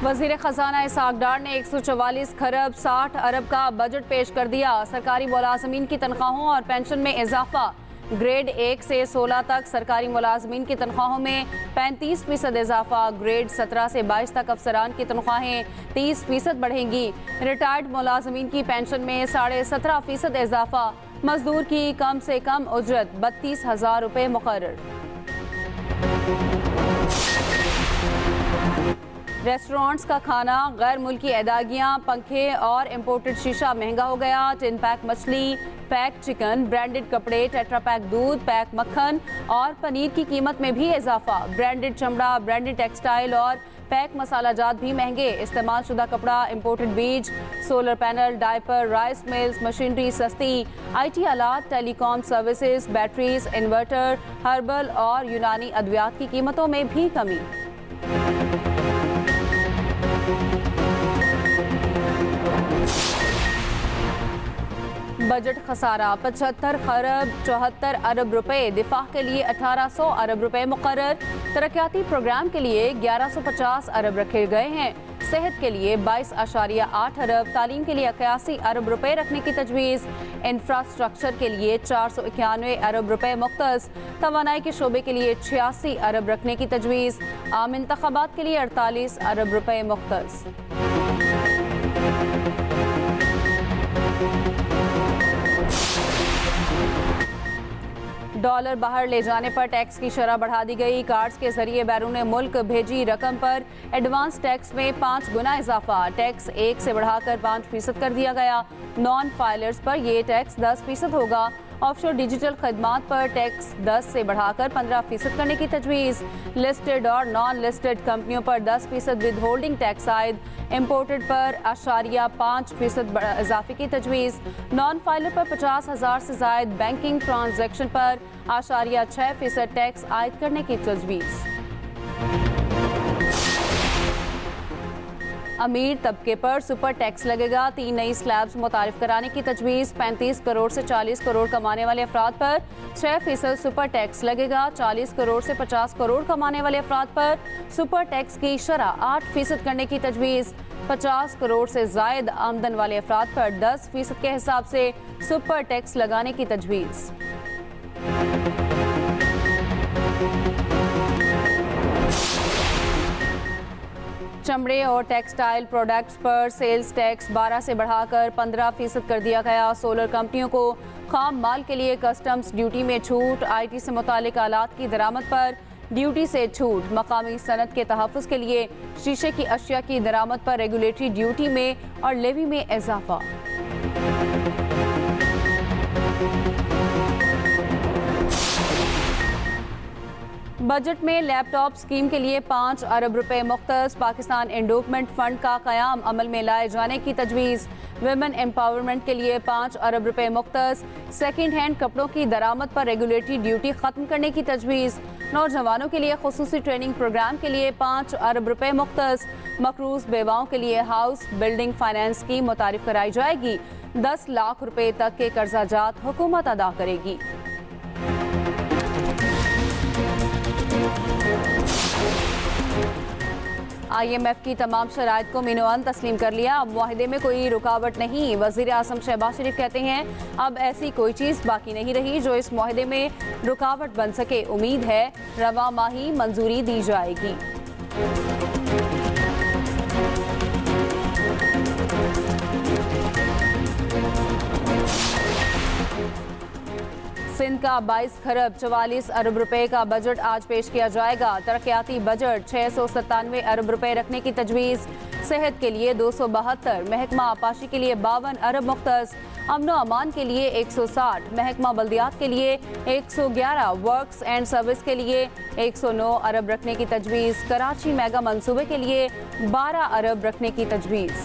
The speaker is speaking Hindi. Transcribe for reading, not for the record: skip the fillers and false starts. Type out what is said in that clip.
वज़ीर ख़जाना इसहाक़ डार ने 144 खरब 60 अरब का बजट पेश कर दिया। सरकारी मुलाज़मीन की तनख्वाहों और पेंशन में इजाफा। ग्रेड 1 से 16 तक सरकारी मुलाज़मीन की तनख्वाहों में 35% इजाफा। ग्रेड 17 से 22 तक अफसरान की तनख्वाहें 30% बढ़ेंगी। रिटायर्ड मुलाज़मीन की पेंशन में 17.5% इजाफा। मजदूर की कम से कम उजरत 32,000 रुपये मुकर्रर। रेस्टोरेंट्स का खाना, गैर मुल्की अदागियाँ, पंखे और इम्पोर्टेड शीशा महंगा हो गया। टिन पैक मछली, पैक चिकन, ब्रांडेड कपड़े, टेट्रा पैक दूध, पैक मक्खन और पनीर की कीमत में भी इजाफा। ब्रांडेड चमड़ा, ब्रांडेड टेक्सटाइल और पैक मसाला जात भी महंगे। इस्तेमाल शुदा कपड़ा, इम्पोर्टेड बीज, solar panel, diaper, rice mills, machinery सस्ती। IT आलात, telecom services, batteries, inverter, herbal और यूनानी अद्वियात की कीमतों में भी कमी। बजट खसारा 75 खरब 74 अरब रुपए। दिफा के लिए 1800 अरब रुपए मुकर्रर। तरक्याती प्रोग्राम के लिए 1150 अरब रखे गए हैं। सेहत के लिए 22.8 अरब, तालीम के लिए 81 अरब रुपए रखने की तजवीज़। इंफ्रास्ट्रक्चर के लिए 491 अरब रुपए मुख्तस। तवानाई के शोबे के लिए 86 अरब रखने की तजवीज़। आम इंतखाबात के लिए 48 अरब रुपए मुख्तस। डॉलर बाहर ले जाने पर टैक्स की शरह बढ़ा दी गई। कार्ड्स के जरिए बैरून मुल्क भेजी रकम पर एडवांस टैक्स में 5 गुना इजाफा। टैक्स 1 से बढ़ाकर 5% कर दिया गया। नॉन फाइलर्स पर यह टैक्स 10% होगा। ऑफशोर डिजिटल खदमात पर टैक्स 10 से बढ़ाकर 15% करने की तजवीज़। लिस्टेड और नॉन लिस्टेड कंपनियों पर 10% विद होल्डिंग टैक्स आयद। इम्पोर्टेड पर 5% इजाफे की तजवीज़। नॉन फाइलर पर 50,000 से जायद बैंकिंग ट्रांजैक्शन पर 6% टैक्स आयद करने की तजवीज़। अमीर तबके पर सुपर टैक्स लगेगा। 3 नई स्लैब्स मुतारिफ कराने की तजवीज़। 35 करोड़ से 40 करोड़ कमाने वाले अफराद पर 6% सुपर टैक्स लगेगा। 40 करोड़ से 50 करोड़ कमाने वाले अफराद पर सुपर टैक्स की शरह 8% करने की तजवीज़। 50 करोड़ से जायद आमदन वाले अफराद पर 10% के हिसाब से सुपर टैक्स लगाने की तजवीज़। चमड़े और टेक्सटाइल प्रोडक्ट्स पर सेल्स टैक्स 12 से बढ़ाकर 15% कर दिया गया। सोलर कंपनियों को खाम माल के लिए कस्टम्स ड्यूटी में छूट। IT से मुतालिक आलात की दरामद पर ड्यूटी से छूट। मकामी सनत के तहफ़्फ़ुज़ के लिए शीशे की अशिया की दरामद पर रेगुलेटरी ड्यूटी में और लेवी में इजाफा। बजट में लैपटॉप स्कीम के लिए 5 अरब रुपए मुख्तस। पाकिस्तान एंडोवमेंट फंड का क़याम अमल में लाए जाने की तजवीज़। वुमेन एम्पावरमेंट के लिए 5 अरब रुपए मुख्तस। सेकेंड हैंड कपड़ों की दरामद पर रेगुलेटरी ड्यूटी ख़त्म करने की तजवीज़। नौजवानों के लिए खुसूसी ट्रेनिंग प्रोग्राम के लिए 5 अरब रुपए मुख्तस। मकरूज़ बेवाओं के लिए हाउस बिल्डिंग फाइनेंस स्कीम मुतारिफ कराई जाएगी। 10 लाख रुपए तक के कर्जा जात हुकूमत अदा करेगी। IMF की तमाम शराइत को मीनोअन तस्लीम कर लिया। अब मुआहदे में कोई रुकावट नहीं। वज़ीर आज़म शहबाज शरीफ कहते हैं अब ऐसी कोई चीज़ बाकी नहीं रही जो इस मुआहदे में रुकावट बन सके। उम्मीद है रवा माही मंजूरी दी जाएगी। सिंध का 22 खरब 44 अरब रुपए का बजट आज पेश किया जाएगा। तरक्याती बजट 697 अरब रुपए रखने की तजवीज़। सेहत के लिए 272, महकमा आपाशी के लिए 52 अरब मुख्तस। अमन व अमान के लिए 160, महकमा बल्दियात के लिए 111, वर्क्स एंड सर्विस के लिए 109 अरब रखने की तजवीज़। कराची मेगा मंसूबे के लिए 12 अरब रखने की तजवीज़।